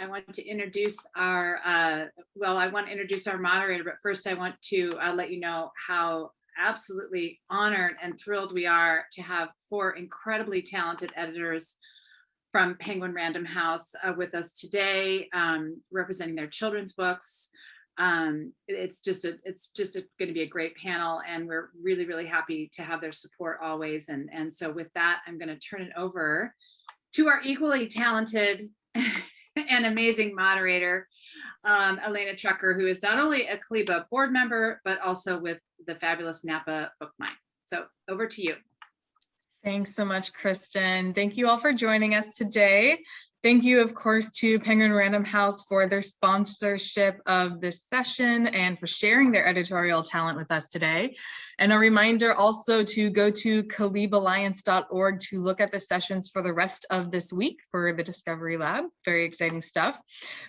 I want to introduce our, I want to introduce our moderator, but first I want to let you know how absolutely honored and thrilled we are to have 4 incredibly talented editors from Penguin Random House with us today, representing their children's books. It's just going to be a great panel, and we're really, really happy to have their support always. And so with that, I'm going to turn it over to our equally talented and amazing moderator, Elena Trucker, who is not only a CLEBA board member, but also with the fabulous Napa Book Mine. So over to you. Thanks so much, Kristen. Thank you all for joining us today. Thank you, of course, to Penguin Random House for their sponsorship of this session and for sharing their editorial talent with us today. And a reminder also to go to KaleebAlliance.org to look at the sessions for the rest of this week for the Discovery Lab. Very exciting stuff.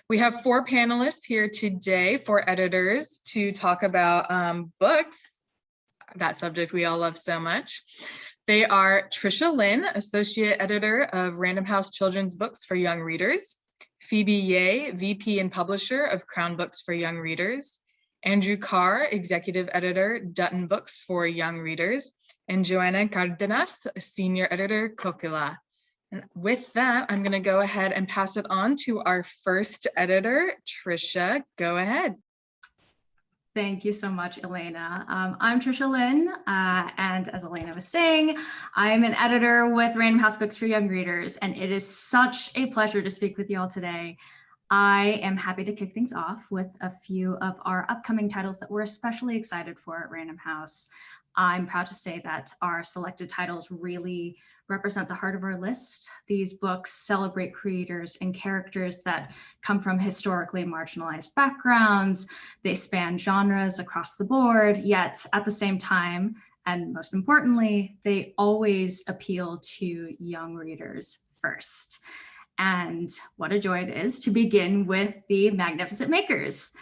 We have 4 panelists here today, 4 editors, to talk about books, that subject we all love so much. They are Tricia Lynn, Associate Editor of Random House Children's Books for Young Readers, Phoebe Ye, VP and Publisher of Crown Books for Young Readers, Andrew Karre, Executive Editor, Dutton Books for Young Readers, and Joanna Cardenas, Senior Editor, Kokila. And with that, I'm going to go ahead and pass it on to our first editor, Tricia. Go ahead. Thank you so much, Elena. I'm Tricia Lynn, and as Elena was saying, I'm an editor with Random House Books for Young Readers, and it is such a pleasure to speak with you all today. I am happy to kick things off with a few of our upcoming titles that we're especially excited for at Random House. I'm proud to say that our selected titles really represent the heart of our list. These books celebrate creators and characters that come from historically marginalized backgrounds. They span genres across the board, yet at the same time, and most importantly, they always appeal to young readers first. And what a joy it is to begin with The Magnificent Makers.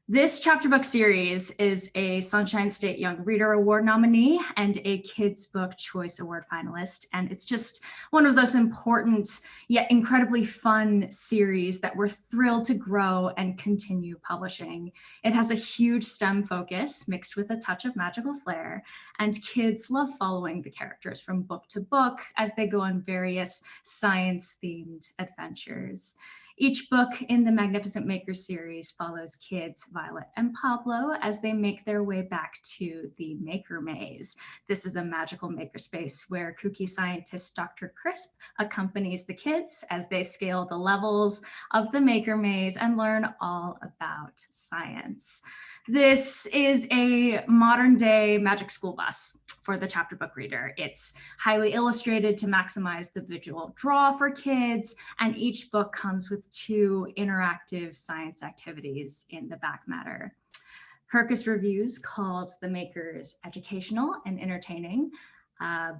This chapter book series is a Sunshine State Young Reader Award nominee and a Kids Book Choice Award finalist. And it's just one of those important yet incredibly fun series that we're thrilled to grow and continue publishing. It has a huge STEM focus mixed with a touch of magical flair, and kids love following the characters from book to book as they go on various science-themed adventures. Each book in the Magnificent Makers series follows kids Violet and Pablo as they make their way back to the Maker Maze. This is a magical makerspace where kooky scientist Dr. Crisp accompanies the kids as they scale the levels of the Maker Maze and learn all about science. This is a modern day magic school bus for the chapter book reader. It's highly illustrated to maximize the visual draw for kids, and each book comes with 2 interactive science activities in the back matter. Kirkus Reviews called The Makers educational and entertaining.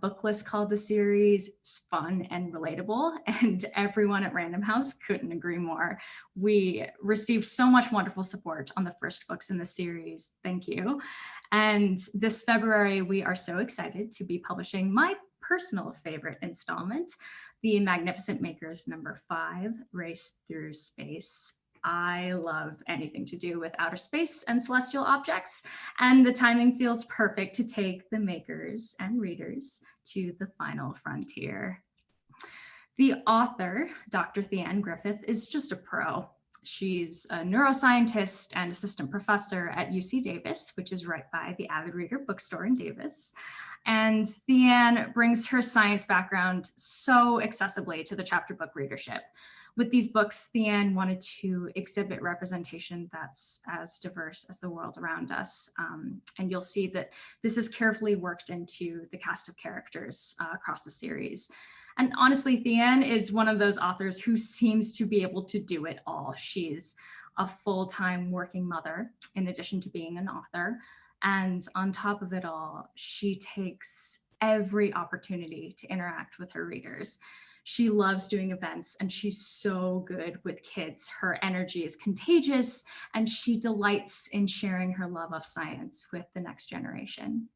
Booklist called the series fun and relatable, and everyone at Random House couldn't agree more. We received so much wonderful support on the first books in the series. Thank you. And this February, we are so excited to be publishing my personal favorite installment, The Magnificent Makers #5, Race Through Space. I love anything to do with outer space and celestial objects, and the timing feels perfect to take the makers and readers to the final frontier. The author, Dr. Theanne Griffith, is just a pro. She's a neuroscientist and assistant professor at UC Davis, which is right by the Avid Reader bookstore in Davis. And Theanne brings her science background so accessibly to the chapter book readership. With these books, Theanne wanted to exhibit representation that's as diverse as the world around us. And you'll see that this is carefully worked into the cast of characters across the series. And honestly, Theanne is one of those authors who seems to be able to do it all. She's a full-time working mother, in addition to being an author. And on top of it all, she takes every opportunity to interact with her readers. She loves doing events, and she's so good with kids. Her energy is contagious, and she delights in sharing her love of science with the next generation.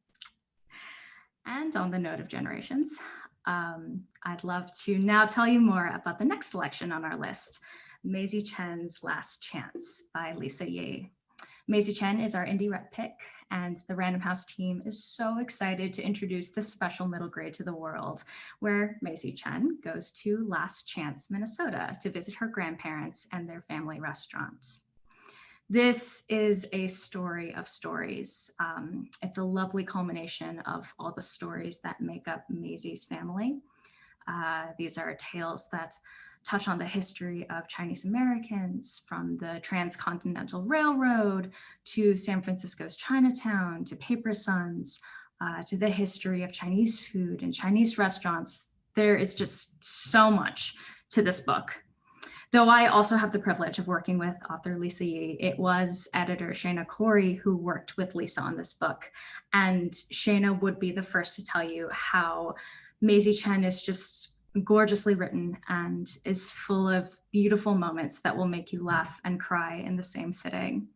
And on the note of generations, I'd love to now tell you more about the next selection on our list. Maisie Chen's Last Chance by Lisa Yeh. Maisie Chen is our indie rep pick, and the Random House team is so excited to introduce this special middle grade to the world, where Maisie Chen goes to Last Chance, Minnesota to visit her grandparents and their family restaurant. This is a story of stories. It's a lovely culmination of all the stories that make up Maisie's family. These are tales that touch on the history of Chinese Americans, from the Transcontinental Railroad to San Francisco's Chinatown to Paper Sons, to the history of Chinese food and Chinese restaurants. There is just so much to this book. Though I also have the privilege of working with author Lisa Yeh, it was editor Shayna Corey who worked with Lisa on this book. And Shayna would be the first to tell you how Maisie Chen is just gorgeously written and is full of beautiful moments that will make you laugh and cry in the same sitting.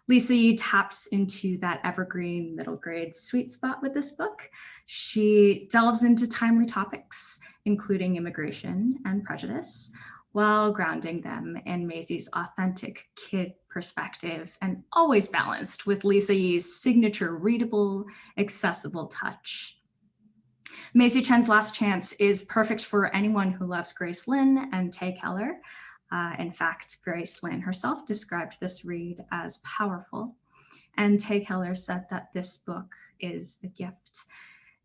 Lisa Yeh taps into that evergreen middle grade sweet spot with this book. She delves into timely topics, including immigration and prejudice, while grounding them in Maisie's authentic kid perspective, and always balanced with Lisa Yeh's signature readable, accessible touch. Maisie Chen's Last Chance is perfect for anyone who loves Grace Lin and Tay Keller. In fact, Grace Lin herself described this read as powerful, and Tay Keller said that this book is a gift.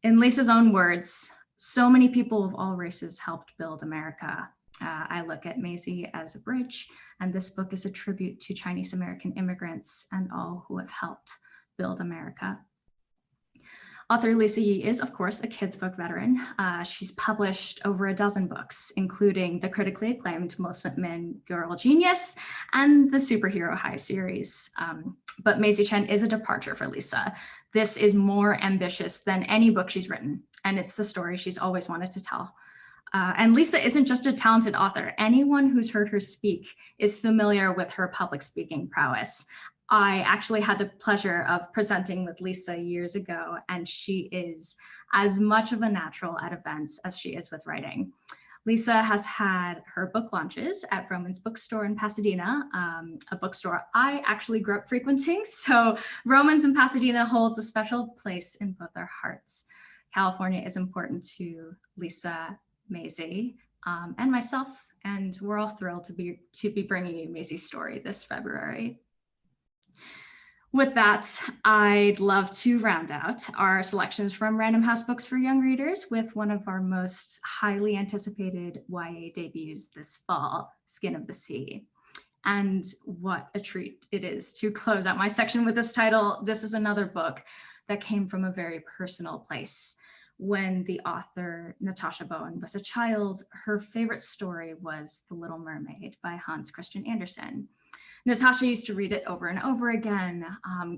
In Lisa's own words, so many people of all races helped build America. I look at Maisie as a bridge, and this book is a tribute to Chinese American immigrants and all who have helped build America. Author Lisa Yeh is, of course, a kids' book veteran. She's published over a dozen books, including the critically acclaimed Melissa Min Girl Genius and the Superhero High series. But Maisie Chen is a departure for Lisa. This is more ambitious than any book she's written, and it's the story she's always wanted to tell. And Lisa isn't just a talented author. Anyone who's heard her speak is familiar with her public speaking prowess. I actually had the pleasure of presenting with Lisa years ago, and she is as much of a natural at events as she is with writing. Lisa has had her book launches at Vroman's Bookstore in Pasadena, a bookstore I actually grew up frequenting. So Vroman's in Pasadena holds a special place in both our hearts. California is important to Lisa, Maisie, and myself, and we're all thrilled to be bringing you Maisie's story this February. With that, I'd love to round out our selections from Random House Books for Young Readers with one of our most highly anticipated YA debuts this fall, Skin of the Sea. And what a treat it is to close out my section with this title. This is another book that came from a very personal place. When the author, Natasha Bowen, was a child, her favorite story was The Little Mermaid by Hans Christian Andersen. Natasha used to read it over and over again,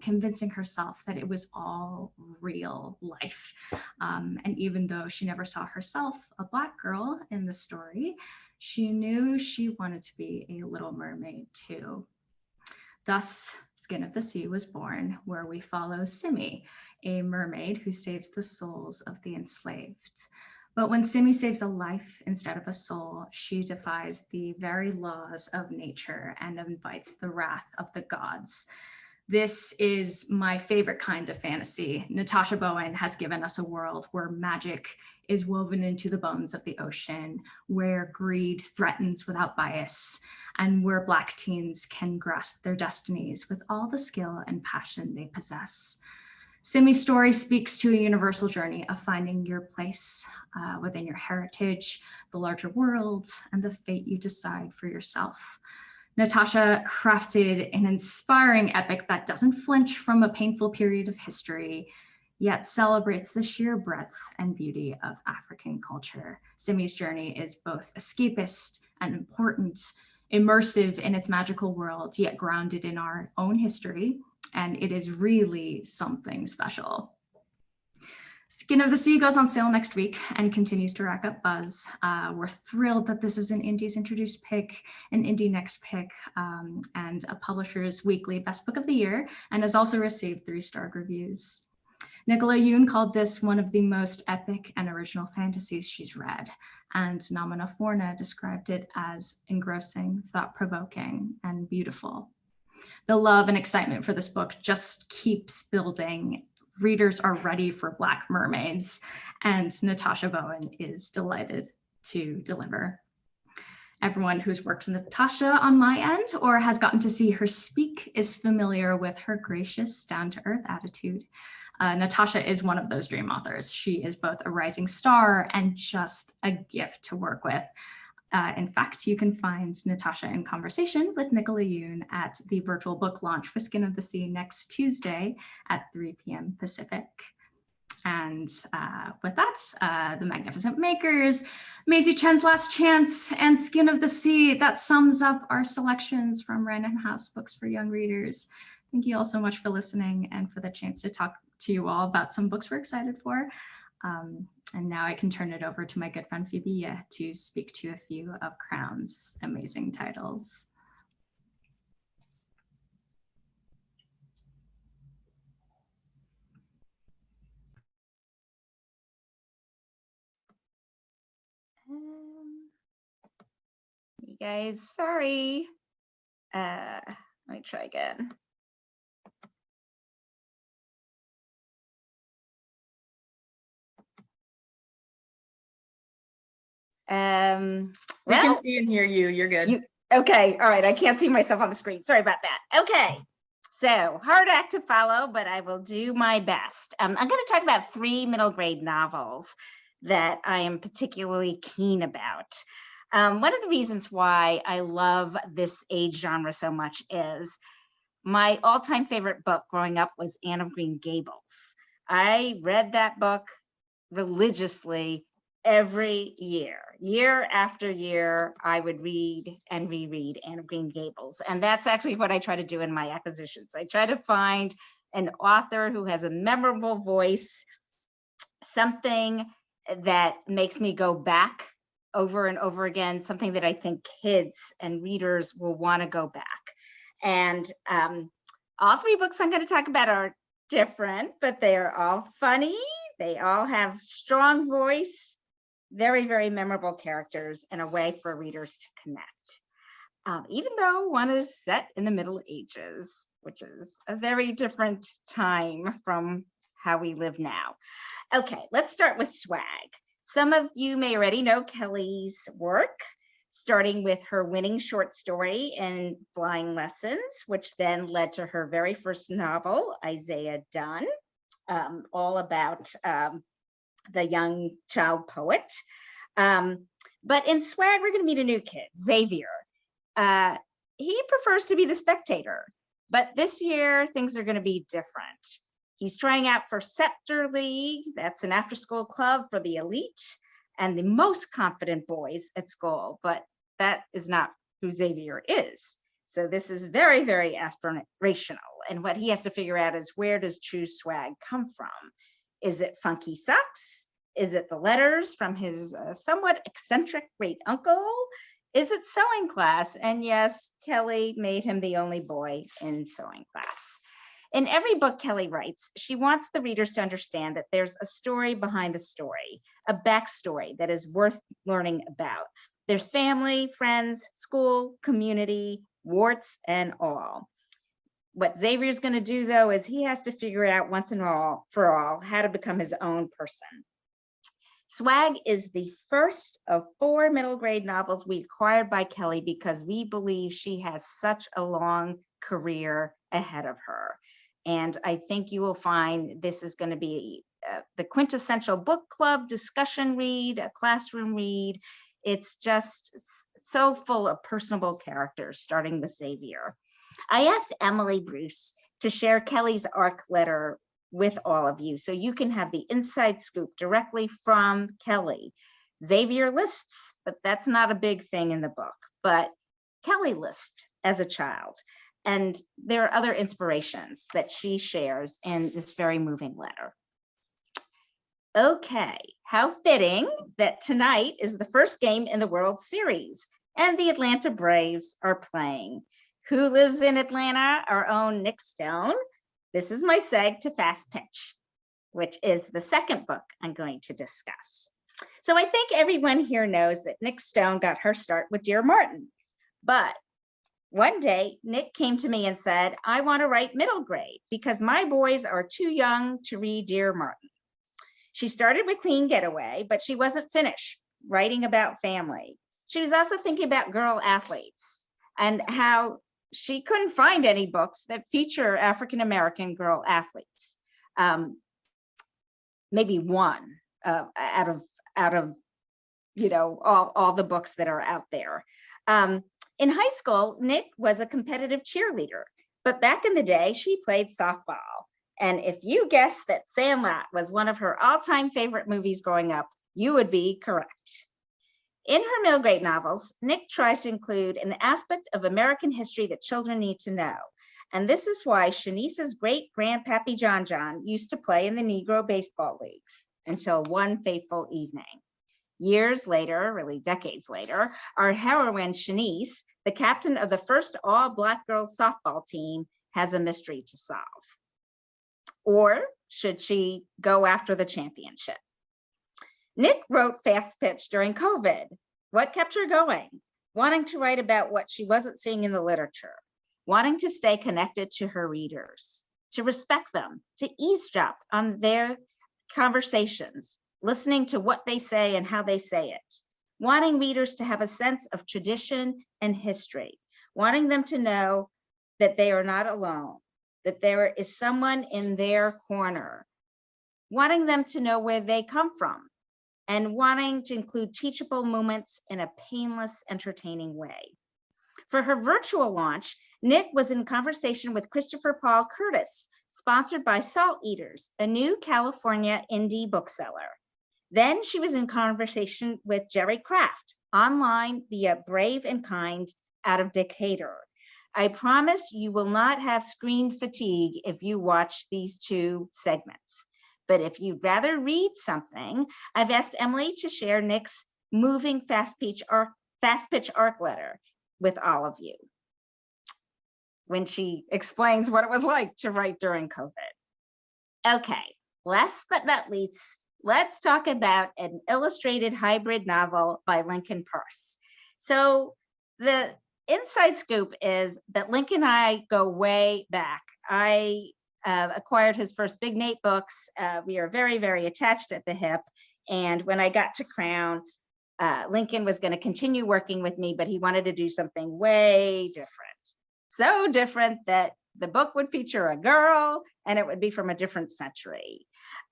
convincing herself that it was all real life. And even though she never saw herself a Black girl in the story, she knew she wanted to be a little mermaid too. Thus, Skin of the Sea was born, where we follow Simi, a mermaid who saves the souls of the enslaved. But when Simi saves a life instead of a soul, she defies the very laws of nature and invites the wrath of the gods. This is my favorite kind of fantasy. Natasha Bowen has given us a world where magic is woven into the bones of the ocean, where greed threatens without bias, and where Black teens can grasp their destinies with all the skill and passion they possess. Simi's story speaks to a universal journey of finding your place within your heritage, the larger world, and the fate you decide for yourself. Natasha crafted an inspiring epic that doesn't flinch from a painful period of history, yet celebrates the sheer breadth and beauty of African culture. Simi's journey is both escapist and important, immersive in its magical world, yet grounded in our own history, and it is really something special. Skin of the Sea goes on sale next week and continues to rack up buzz. We're thrilled that this is an Indies Introduced pick, an Indie Next pick, and a Publisher's Weekly Best Book of the Year, and has also received 3-star reviews. Nicola Yoon called this one of the most epic and original fantasies she's read. and Namina Forna described it as engrossing, thought-provoking, and beautiful. The love and excitement for this book just keeps building. Readers are ready for Black Mermaids, and Natasha Bowen is delighted to deliver. Everyone who's worked with Natasha on my end or has gotten to see her speak is familiar with her gracious, down-to-earth attitude. Natasha is one of those dream authors. She is both a rising star and just a gift to work with. In fact, you can find Natasha in conversation with Nicola Yoon at the virtual book launch for Skin of the Sea next Tuesday at 3 p.m. Pacific. And with that, The Magnificent Makers, Maisie Chen's Last Chance, and Skin of the Sea, that sums up our selections from Random House Books for Young Readers. Thank you all so much for listening and for the chance to talk to you all about some books we're excited for. And now I can turn it over to my good friend Phoebe to speak to a few of Crown's amazing titles. You guys, sorry. Let me try again. We Well, can see and hear you. You're good. okay, all right. I can't see myself on the screen. Sorry about that. Okay, so hard act to follow, but I will do my best. I'm going to talk about 3 middle grade novels that I am particularly keen about. One of the reasons why I love this age genre so much is my all-time favorite book growing up was Anne of Green Gables. I read that book religiously every year after year. I would read and reread Anne of Green Gables. And that's actually what I try to do in my acquisitions. I try to find an author who has a memorable voice, something that makes me go back over and over again, something that I think kids and readers will want to go back. And all 3 books I'm going to talk about are different, but they are all funny. They all have strong voice, very, very memorable characters, and a way for readers to connect. Even though one is set in the Middle Ages, which is a very different time from how we live now. Okay, let's start with Swag. Some of you may already know Kelly's work, starting with her winning short story in Flying Lessons, which then led to her very first novel, Isaiah Dunn, all about the young child poet. But in Swag, we're going to meet a new kid, Xavier. He prefers to be the spectator, but this year things are going to be different. He's trying out for Scepter League. That's an after-school club for the elite and the most confident boys at school, but that is not who Xavier is. So this is very, very aspirational. And what he has to figure out is, where does true swag come from? Is it funky socks? Is it the letters from his somewhat eccentric great uncle? Is it sewing class? And yes, Kelly made him the only boy in sewing class. In every book Kelly writes, she wants the readers to understand that there's a story behind the story, a backstory that is worth learning about. There's family, friends, school, community, warts and all. What Xavier's going to do, though, is he has to figure out once and for all how to become his own person. Swag is the first of 4 middle grade novels we acquired by Kelly because we believe she has such a long career ahead of her. And I think you will find this is going to be the quintessential book club discussion read, a classroom read. It's just so full of personable characters, starting with Xavier. I asked Emily Bruce to share Kelly's ARC letter with all of you so you can have the inside scoop directly from Kelly. Xavier lists, but that's not a big thing in the book, but Kelly lisped as a child. And there are other inspirations that she shares in this very moving letter. Okay, how fitting that tonight is the first game in the World Series and the Atlanta Braves are playing. Who lives in Atlanta? Our own Nick Stone. This is my seg to Fast Pitch, which is the second book I'm going to discuss. So I think everyone here knows that Nick Stone got her start with Dear Martin. But one day, Nick came to me and said, I want to write middle grade because my boys are too young to read Dear Martin. She started with Clean Getaway, but she wasn't finished writing about family. She was also thinking about girl athletes and how she couldn't find any books that feature African-American girl athletes. Maybe one out of all the books that are out there. In high school, Nick was a competitive cheerleader, but back in the day, she played softball. And if you guessed that Sandlot was one of her all-time favorite movies growing up, you would be correct. In her middle grade novels, Nick tries to include an aspect of American history that children need to know. And this is why Shanice's great-grandpappy John John used to play in the Negro baseball leagues until one fateful evening. Years later, really decades later, our heroine Shanice, the captain of the first all-Black girls softball team, has a mystery to solve. Or should she go after the championship? Nick wrote Fast Pitch during COVID. What kept her going? Wanting to write about what she wasn't seeing in the literature, wanting to stay connected to her readers, to respect them, to eavesdrop on their conversations, listening to what they say and how they say it, wanting readers to have a sense of tradition and history, wanting them to know that they are not alone, that there is someone in their corner, wanting them to know where they come from, and wanting to include teachable moments in a painless, entertaining way. For her virtual launch, Nick was in conversation with Christopher Paul Curtis, sponsored by Salt Eaters, a new California indie bookseller. Then she was in conversation with Jerry Kraft, online via Brave and Kind out of Decatur. I promise you will not have screen fatigue if you watch these two segments. But if you'd rather read something, I've asked Emily to share Nick's moving fast pitch arc letter with all of you when she explains what it was like to write during COVID. Okay, last but not least, let's talk about an illustrated hybrid novel by Lincoln Peirce. So the inside scoop is that Lincoln and I go way back. I acquired his first Big Nate books. We are very, very attached at the hip. And when I got to Crown, Lincoln was going to continue working with me, but he wanted to do something way different. So different that the book would feature a girl and it would be from a different century.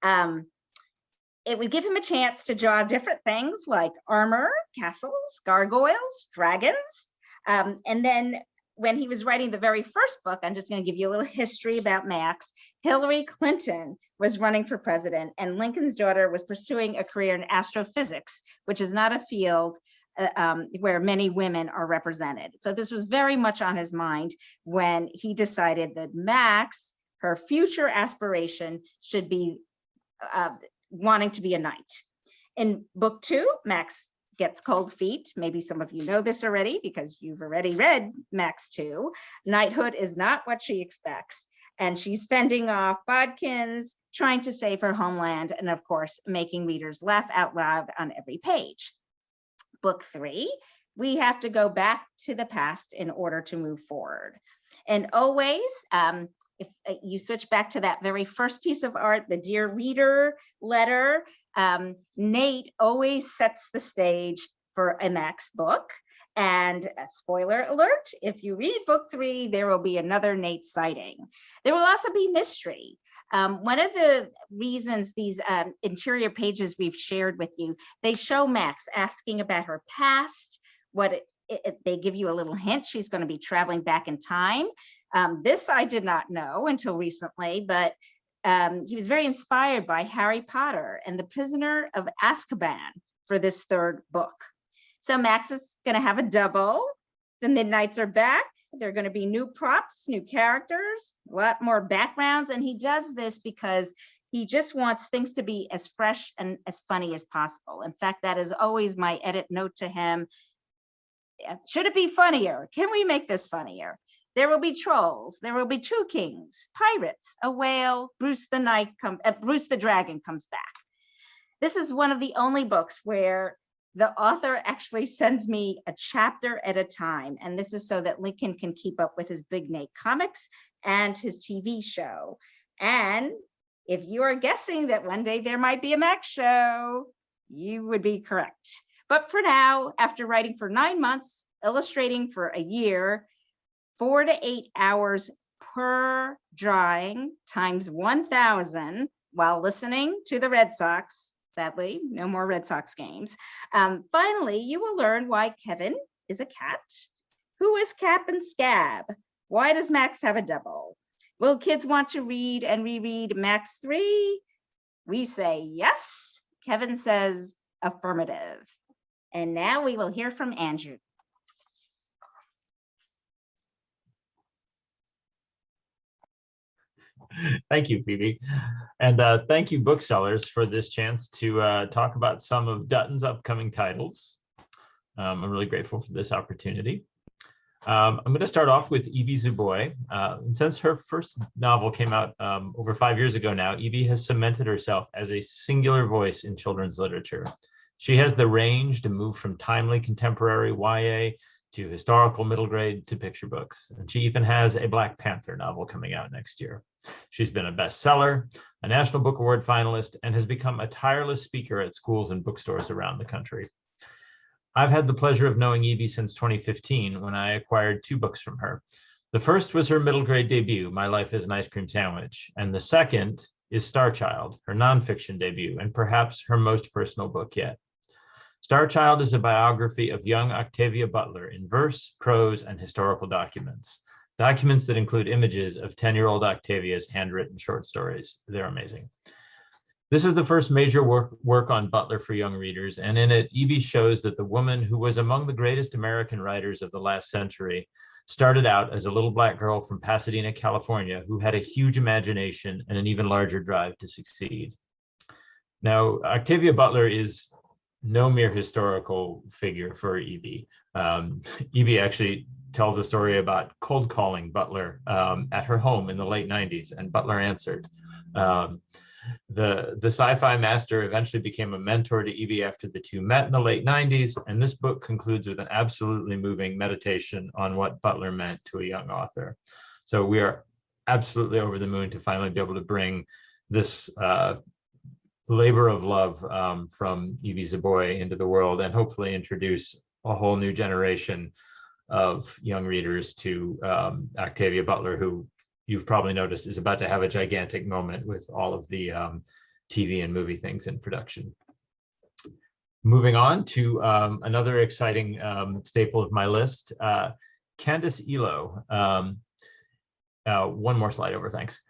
It would give him a chance to draw different things like armor, castles, gargoyles, dragons. And then when he was writing the very first book, I'm just going to give you a little history about Max. Hillary Clinton was running for president, and Lincoln's daughter was pursuing a career in astrophysics, which is not a field where many women are represented. So this was very much on his mind when he decided that Max, her future aspiration, should be wanting to be a knight. In book 2, Max gets cold feet. Maybe some of you know this already because you've already read Max 2. Knighthood is not what she expects. And she's fending off bodkins, trying to save her homeland, and of course, making readers laugh out loud on every page. Book 3, we have to go back to the past in order to move forward. And always, if you switch back to that very first piece of art, the Dear Reader letter, Nate always sets the stage for a Max book. And spoiler alert, if you read book 3, there will be another Nate sighting. There will also be mystery. One of the reasons these interior pages we've shared with you, they show Max asking about her past, they give you a little hint, she's going to be traveling back in time. This I did not know until recently, but he was very inspired by Harry Potter and the Prisoner of Azkaban for this third book. So Max is going to have a double. The Midnights are back. There are going to be new props, new characters, a lot more backgrounds. And he does this because he just wants things to be as fresh and as funny as possible. In fact, that is always my edit note to him. Should it be funnier? Can we make this funnier? There will be trolls. There will be 2 kings, pirates, a whale. Bruce the Dragon comes back. This is one of the only books where the author actually sends me a chapter at a time. And this is so that Lincoln can keep up with his Big Nate comics and his TV show. And if you are guessing that one day there might be a Max show, you would be correct. But for now, after writing for 9 months, illustrating for a year, 4 to 8 hours per drawing times 1,000 while listening to the Red Sox, sadly, no more Red Sox games. Finally, you will learn why Kevin is a cat. Who is Cap and Scab? Why does Max have a double? Will kids want to read and reread Max 3? We say yes. Kevin says affirmative. And now we will hear from Andrew. Thank you, Phoebe. And thank you, booksellers, for this chance to talk about some of Dutton's upcoming titles. I'm really grateful for this opportunity. I'm going to start off with Evie Zuboy. And since her first novel came out over 5 years ago now, Evie has cemented herself as a singular voice in children's literature. She has the range to move from timely contemporary YA to historical middle grade to picture books. And she even has a Black Panther novel coming out next year. She's been a bestseller, a National Book Award finalist, and has become a tireless speaker at schools and bookstores around the country. I've had the pleasure of knowing Evie since 2015 when I acquired 2 books from her. The first was her middle grade debut, My Life as an Ice Cream Sandwich, and the second is Star Child, her nonfiction debut, and perhaps her most personal book yet. Star Child is a biography of young Octavia Butler in verse, prose, and historical documents. Documents that include images of 10-year-old Octavia's handwritten short stories. They're amazing. This is the first major work on Butler for young readers, and in it, Evie shows that the woman who was among the greatest American writers of the last century started out as a little Black girl from Pasadena, California, who had a huge imagination and an even larger drive to succeed. Now, Octavia Butler is no mere historical figure for Evie. Evie actually tells a story about cold calling Butler at her home in the late 90s, and Butler answered. The sci-fi master eventually became a mentor to Evie after the two met in the late 90s, and this book concludes with an absolutely moving meditation on what Butler meant to a young author. So we are absolutely over the moon to finally be able to bring this labor of love from Evie Zuboy into the world, and hopefully introduce a whole new generation of young readers to Octavia Butler, who you've probably noticed is about to have a gigantic moment with all of the TV and movie things in production. Moving on to another exciting staple of my list, Candace Elo. One more slide over, thanks.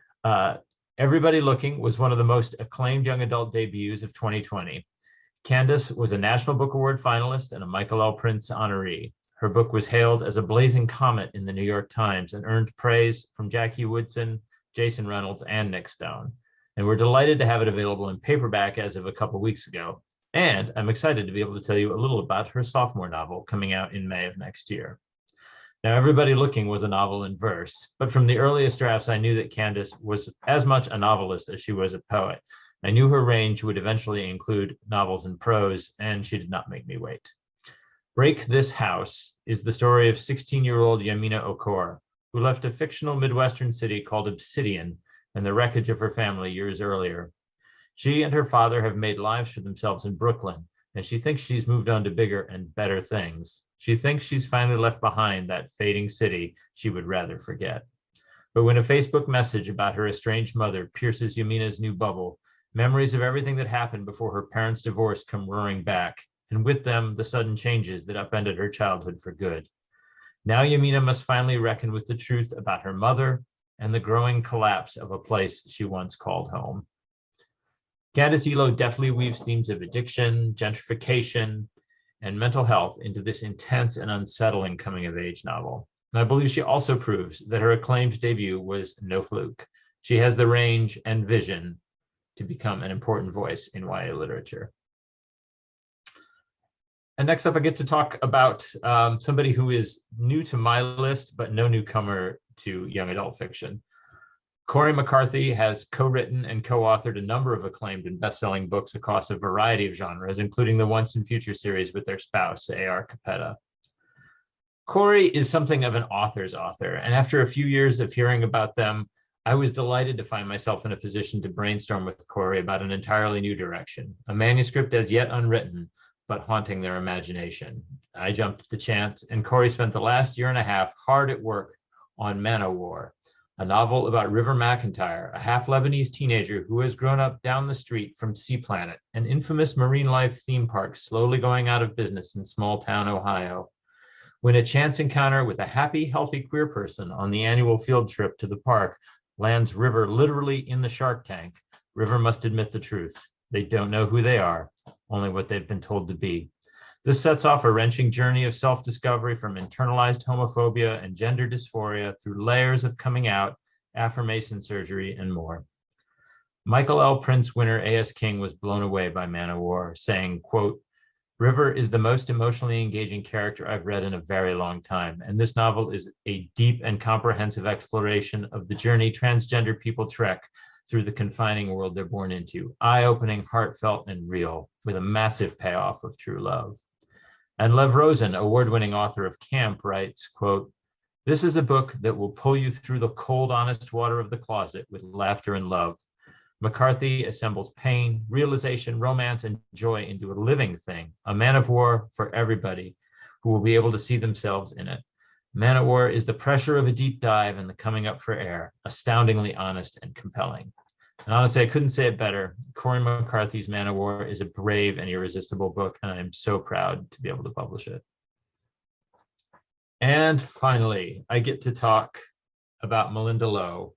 Everybody Looking was one of the most acclaimed young adult debuts of 2020. Candace was a National Book Award finalist and a Michael L. Prince honoree. Her book was hailed as a blazing comet in the New York Times and earned praise from Jackie Woodson, Jason Reynolds, and Nick Stone. And we're delighted to have it available in paperback as of a couple weeks ago. And I'm excited to be able to tell you a little about her sophomore novel coming out in May of next year. Now, Everybody Looking was a novel in verse, but from the earliest drafts, I knew that Candace was as much a novelist as she was a poet. I knew her range would eventually include novels in prose, and she did not make me wait. Break This House is the story of 16-year-old Yamina Okor, who left a fictional Midwestern city called Obsidian and the wreckage of her family years earlier. She and her father have made lives for themselves in Brooklyn, and she thinks she's moved on to bigger and better things. She thinks she's finally left behind that fading city she would rather forget. But when a Facebook message about her estranged mother pierces Yamina's new bubble, memories of everything that happened before her parents' divorce come roaring back, and with them, the sudden changes that upended her childhood for good. Now Yamina must finally reckon with the truth about her mother and the growing collapse of a place she once called home. Candace Elo deftly weaves themes of addiction, gentrification, and mental health into this intense and unsettling coming-of-age novel. And I believe she also proves that her acclaimed debut was no fluke. She has the range and vision to become an important voice in YA literature. And next up, I get to talk about somebody who is new to my list, but no newcomer to young adult fiction. Corey McCarthy has co-written and co-authored a number of acclaimed and best-selling books across a variety of genres, including the Once and Future series with their spouse, A.R. Capetta. Corey is something of an author's author, and after a few years of hearing about them, I was delighted to find myself in a position to brainstorm with Corey about an entirely new direction, a manuscript as yet unwritten, but haunting their imagination. I jumped at the chance, and Corey spent the last year and a half hard at work on Man-O-War, a novel about River McIntyre, a half-Lebanese teenager who has grown up down the street from Sea Planet, an infamous marine life theme park slowly going out of business in small-town Ohio. When a chance encounter with a happy, healthy queer person on the annual field trip to the park lands River literally in the shark tank, River must admit the truth. They don't know who they are, only what they've been told to be. This sets off a wrenching journey of self-discovery from internalized homophobia and gender dysphoria through layers of coming out, affirmation surgery, and more. Michael L. Prince winner A.S. King was blown away by Man-O-War, saying, quote, "River is the most emotionally engaging character I've read in a very long time, and this novel is a deep and comprehensive exploration of the journey transgender people trek through the confining world they're born into, eye-opening, heartfelt, and real, with a massive payoff of true love." And Lev Rosen, award-winning author of Camp, writes, quote, "This is a book that will pull you through the cold, honest water of the closet with laughter and love. McCarthy assembles pain, realization, romance, and joy into a living thing, a man of war for everybody who will be able to see themselves in it. Man-O-War is the pressure of a deep dive and the coming up for air, astoundingly honest and compelling." And honestly, I couldn't say it better. Corey McCarthy's Man-O-War is a brave and irresistible book, and I am so proud to be able to publish it. And finally, I get to talk about Melinda Lowe,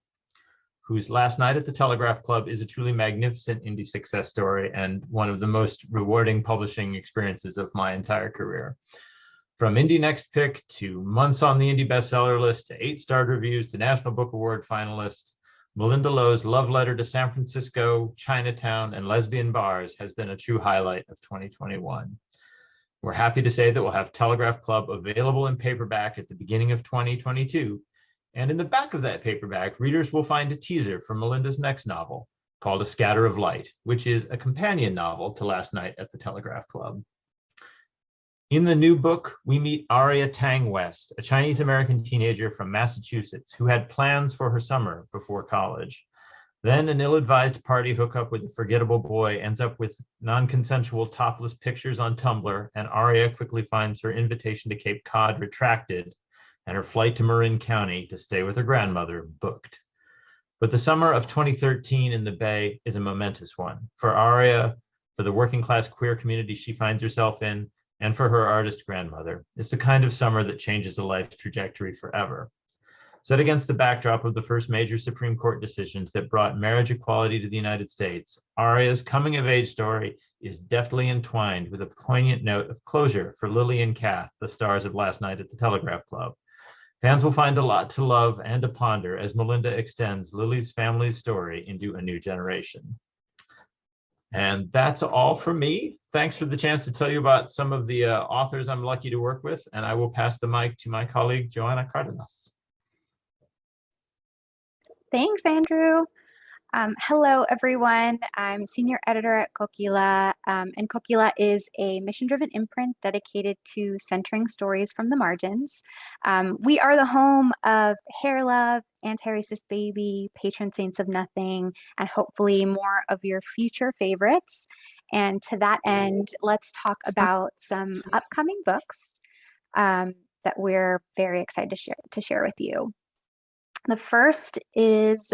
whose Last Night at the Telegraph Club is a truly magnificent indie success story and one of the most rewarding publishing experiences of my entire career. From Indie Next Pick to months on the indie bestseller list to 8-starred reviews to National Book Award finalist, Melinda Lowe's love letter to San Francisco, Chinatown, and lesbian bars has been a true highlight of 2021. We're happy to say that we'll have Telegraph Club available in paperback at the beginning of 2022. And in the back of that paperback, readers will find a teaser for Melinda's next novel called A Scatter of Light, which is a companion novel to Last Night at the Telegraph Club. In the new book, we meet Aria Tang West, a Chinese-American teenager from Massachusetts who had plans for her summer before college. Then an ill-advised party hookup with a forgettable boy ends up with non-consensual topless pictures on Tumblr, and Aria quickly finds her invitation to Cape Cod retracted and her flight to Marin County to stay with her grandmother booked. But the summer of 2013 in the Bay is a momentous one for Aria, for the working class queer community she finds herself in, and for her artist grandmother. It's the kind of summer that changes a life's trajectory forever. Set against the backdrop of the first major Supreme Court decisions that brought marriage equality to the United States, Aria's coming-of-age story is deftly entwined with a poignant note of closure for Lily and Kath, the stars of Last Night at the Telegraph Club. Fans will find a lot to love and to ponder as Melinda extends Lily's family's story into a new generation. And that's all from me. Thanks for the chance to tell you about some of the authors I'm lucky to work with, and I will pass the mic to my colleague, Joanna Cardenas. Thanks, Andrew. Hello, everyone. I'm senior editor at Kokila, and Kokila is a mission-driven imprint dedicated to centering stories from the margins. We are the home of Hair Love, Anti-Racist Baby, Patron Saints of Nothing, and hopefully more of your future favorites. And to that end, let's talk about some upcoming books that we're very excited to share with you. The first is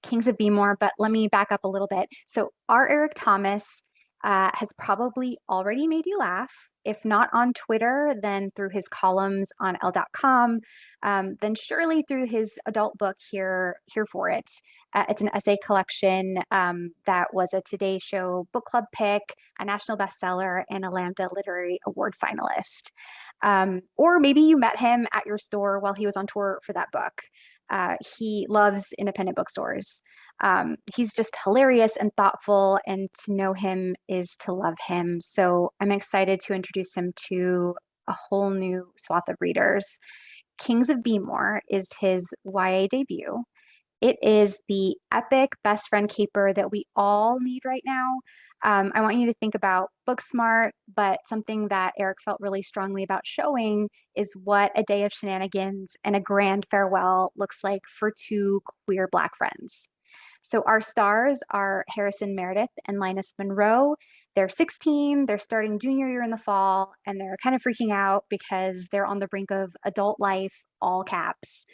Kings of Bmore, but let me back up a little bit. So R. Eric Thomas has probably already made you laugh. If not on Twitter, then through his columns on Elle.com, then surely through his adult book, Here For It. It's an essay collection that was a Today Show book club pick, a national bestseller, and a Lambda Literary Award finalist. Or maybe you met him at your store while he was on tour for that book. He loves independent bookstores. He's just hilarious and thoughtful, and to know him is to love him. So I'm excited to introduce him to a whole new swath of readers. Kings of Bmore is his YA debut. It is the epic best friend caper that we all need right now. I want you to think about book smart, but something that Eric felt really strongly about showing is what a day of shenanigans and a grand farewell looks like for two queer Black friends. So our stars are Harrison Meredith and Linus Monroe. They're 16, they're starting junior year in the fall, and they're kind of freaking out because they're on the brink of adult life, all caps.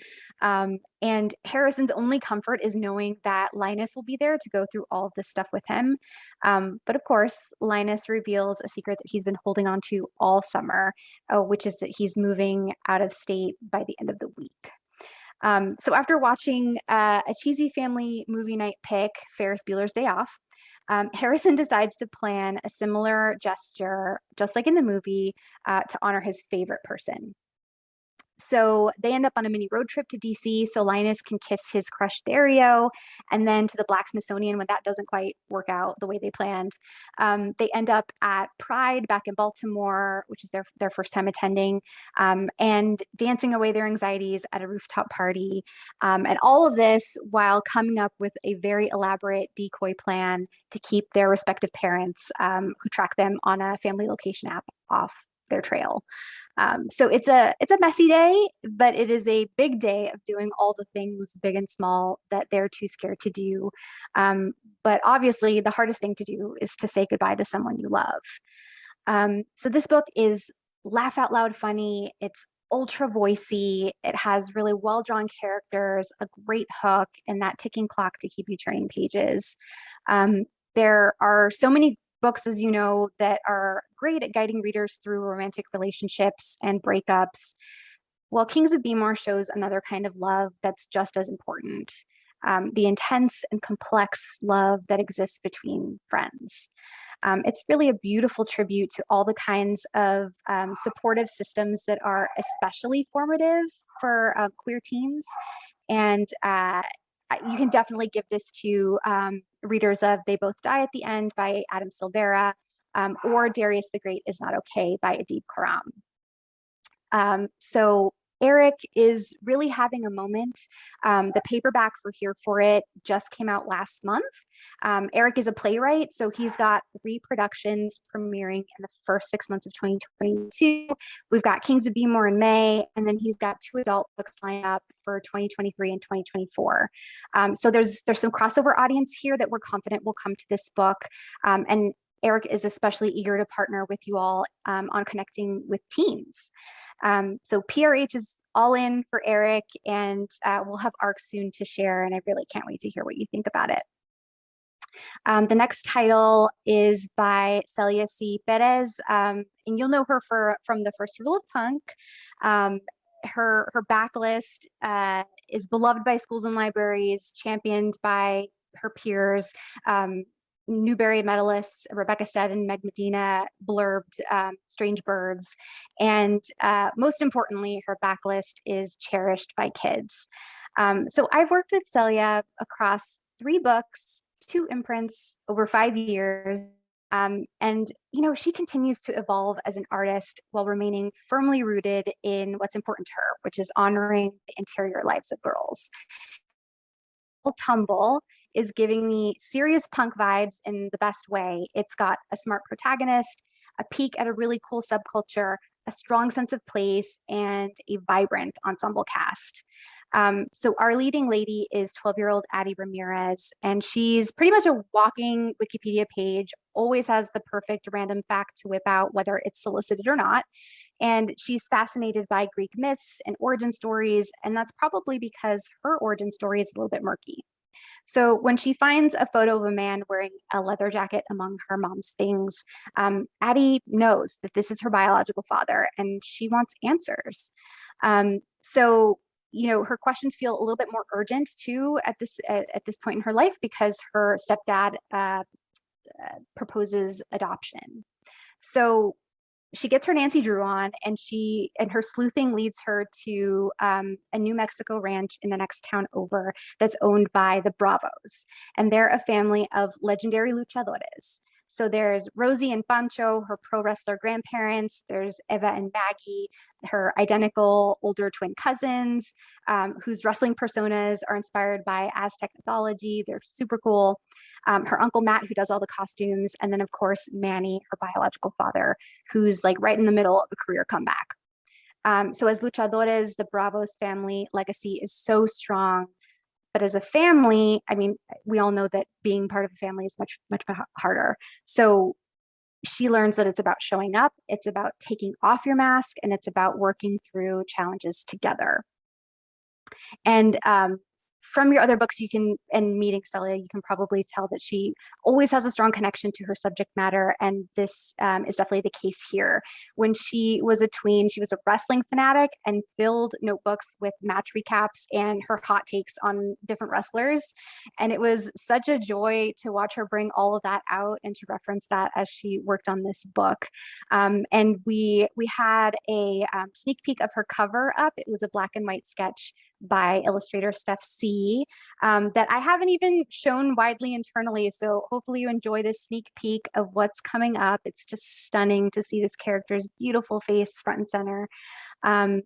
And Harrison's only comfort is knowing that Linus will be there to go through all of this stuff with him. But of course, Linus reveals a secret that he's been holding on to all summer, which is that he's moving out of state by the end of the week. So after watching a cheesy family movie night pick, Ferris Bueller's Day Off, Harrison decides to plan a similar gesture, just like in the movie, to honor his favorite person. So they end up on a mini road trip to DC so Linus can kiss his crush Dario, and then to the Black Smithsonian when that doesn't quite work out the way they planned. They end up at Pride back in Baltimore, which is their first time attending, and dancing away their anxieties at a rooftop party. And all of this while coming up with a very elaborate decoy plan to keep their respective parents, who track them on a family location app, off their trail. So it's a messy day, but it is a big day of doing all the things big and small that they're too scared to do. But obviously the hardest thing to do is to say goodbye to someone you love. So this book is laugh out loud funny. It's ultra voicey. It has really well-drawn characters, a great hook, and that ticking clock to keep you turning pages. There are so many books, as you know, that are great at guiding readers through romantic relationships and breakups. Well, Kings of Bmore shows another kind of love that's just as important, the intense and complex love that exists between friends. It's really a beautiful tribute to all the kinds of supportive systems that are especially formative for queer teens. And you can definitely give this to readers of They Both Die at the End by Adam Silvera, or Darius the Great Is Not Okay by Adib Khorram. So Eric is really having a moment. The paperback for Here For It just came out last month. Eric is a playwright, so he's got 3 productions premiering in the first 6 months of 2022. We've got Kings of Bmore in May, and then he's got 2 adult books lined up for 2023 and 2024. So there's some crossover audience here that we're confident will come to this book. And Eric is especially eager to partner with you all on connecting with teens. So PRH is all in for Eric, and we'll have ARC soon to share, and I really can't wait to hear what you think about it. The next title is by Celia C. Perez, and you'll know her from The First Rule of Punk. Her backlist is beloved by schools and libraries, championed by her peers. Newbery medalists Rebecca Stead and Meg Medina blurbed Strange Birds. And most importantly, her backlist is cherished by kids. So I've worked with Celia across 3 books, 2 imprints over 5 years. And, you know, she continues to evolve as an artist while remaining firmly rooted in what's important to her, which is honoring the interior lives of girls. Tumble is giving me serious punk vibes in the best way. It's got a smart protagonist, a peek at a really cool subculture, a strong sense of place, and a vibrant ensemble cast. So our leading lady is 12-year-old Addie Ramirez, and she's pretty much a walking Wikipedia page, always has the perfect random fact to whip out, whether it's solicited or not. And she's fascinated by Greek myths and origin stories, and that's probably because her origin story is a little bit murky. So when she finds a photo of a man wearing a leather jacket among her mom's things, Addie knows that this is her biological father, and she wants answers. So, you know, her questions feel a little bit more urgent too at this point in her life, because her stepdad proposes adoption. So she gets her Nancy Drew on, and her sleuthing leads her to a New Mexico ranch in the next town over that's owned by the Bravos. And they're a family of legendary luchadores. So there's Rosie and Pancho, her pro wrestler grandparents. There's Eva and Maggie, her identical older twin cousins, whose wrestling personas are inspired by Aztec mythology. They're super cool. Her uncle Matt, who does all the costumes. And then, of course, Manny, her biological father, who's like right in the middle of a career comeback. So as luchadores, the Bravos family legacy is so strong. But as a family, I mean, we all know that being part of a family is much, much harder. So she learns that it's about showing up, it's about taking off your mask, and it's about working through challenges together. And from your other books, and meeting Celia, you can probably tell that she always has a strong connection to her subject matter. And this is definitely the case here. When she was a tween, she was a wrestling fanatic and filled notebooks with match recaps and her hot takes on different wrestlers. And it was such a joy to watch her bring all of that out and to reference that as she worked on this book. And we had a sneak peek of her cover up. It was a black and white sketch by illustrator Steph C. That I haven't even shown widely internally. So hopefully you enjoy this sneak peek of what's coming up. It's just stunning to see this character's beautiful face front and center.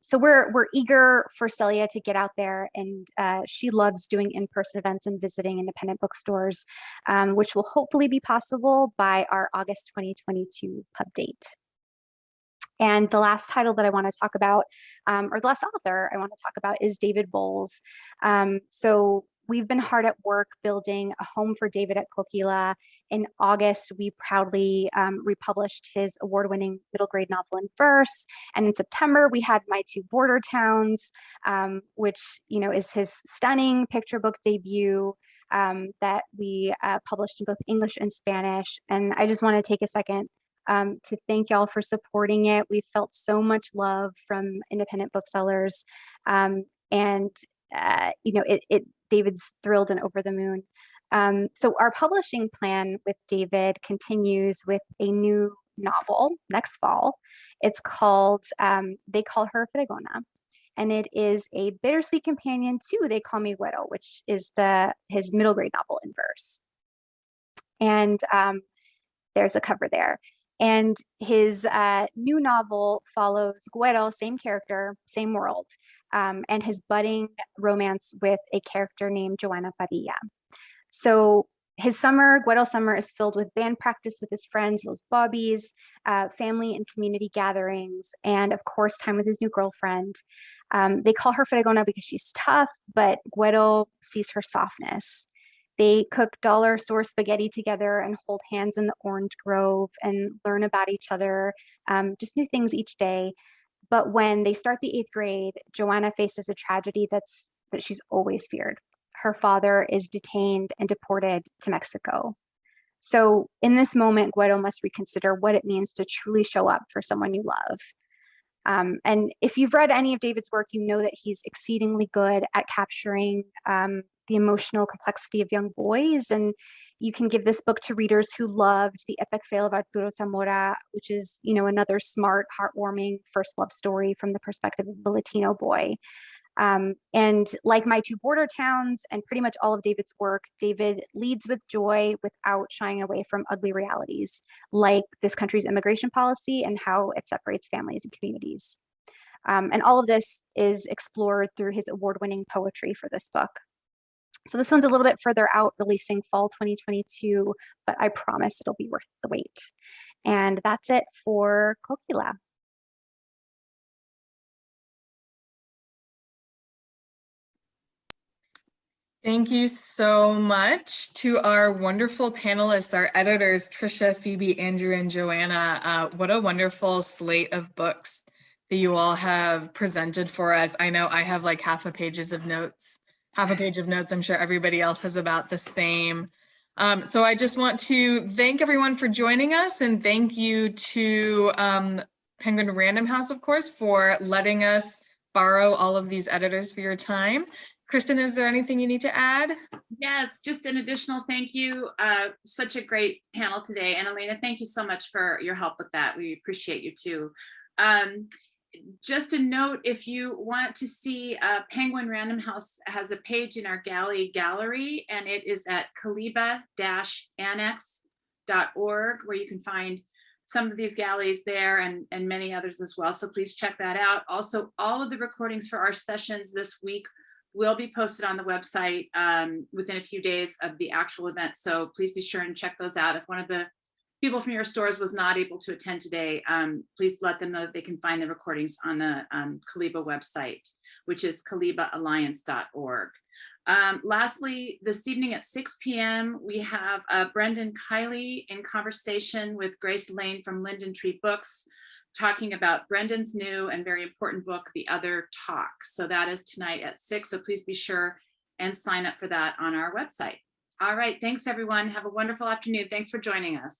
So we're eager for Celia to get out there, and she loves doing in-person events and visiting independent bookstores, which will hopefully be possible by our August 2022 pub date. And the last title that I want to talk about, or the last author I want to talk about, is David Bowles. So we've been hard at work building a home for David at Kokila. In August, we proudly republished his award-winning middle grade novel in verse. And in September, we had My Two Border Towns, which is his stunning picture book debut that we published in both English and Spanish. And I just want to take a second to thank y'all for supporting it. We felt so much love from independent booksellers, David's thrilled and over the moon. So our publishing plan with David continues with a new novel next fall. It's called They Call Her Fregona, and it is a bittersweet companion to They Call Me GWERO, which is his middle grade novel in verse. And there's a cover there. And his new novel follows GWERO, same character, same world, and his budding romance with a character named Joanna. So his GWERO summer is filled with band practice with his friends, those bobbies, family and community gatherings, and of course, time with his new girlfriend. They call her Fregona because she's tough, but GWERO sees her softness. They cook dollar store spaghetti together and hold hands in the orange grove and learn about each other, just new things each day. But when they start the 8th grade, Joanna faces a tragedy that she's always feared. Her father is detained and deported to Mexico. So in this moment, GWERO must reconsider what it means to truly show up for someone you love. And if you've read any of David's work, you know that he's exceedingly good at capturing the emotional complexity of young boys. And you can give this book to readers who loved The Epic Fail of Arturo Zamora, which is, another smart, heartwarming first love story from the perspective of the Latino boy. And like My Two Border Towns and pretty much all of David's work, David leads with joy without shying away from ugly realities, like this country's immigration policy and how it separates families and communities. And all of this is explored through his award-winning poetry for this book. So this one's a little bit further out, releasing fall 2022, but I promise it'll be worth the wait. And that's it for Kokila. Thank you so much to our wonderful panelists, our editors, Tricia, Phoebe, Andrew, and Joanna. What a wonderful slate of books that you all have presented for us. I know I have like half a page of notes. I'm sure everybody else has about the same. So I just want to thank everyone for joining us, and thank you to Penguin Random House, of course, for letting us borrow all of these editors for your time. Kristen, is there anything you need to add? Yes, just an additional thank you. Such a great panel today. And Elena, thank you so much for your help with that. We appreciate you too. Just a note, if you want to see Penguin Random House has a page in our gallery, and it is at Kaliba-Annex galleries.org, where you can find some of these galleys there and many others as well. So please check that out. Also, all of the recordings for our sessions this week will be posted on the website within a few days of the actual event. So please be sure and check those out. If one of the people from your stores was not able to attend today, please let them know that they can find the recordings on the Kaliba website, which is kalibaalliance.org. Lastly, this evening at 6 p.m., we have Brendan Kiley in conversation with Grace Lane from Linden Tree Books, talking about Brendan's new and very important book, The Other Talk. So that is tonight at 6. So please be sure and sign up for that on our website. All right. Thanks, everyone. Have a wonderful afternoon. Thanks for joining us.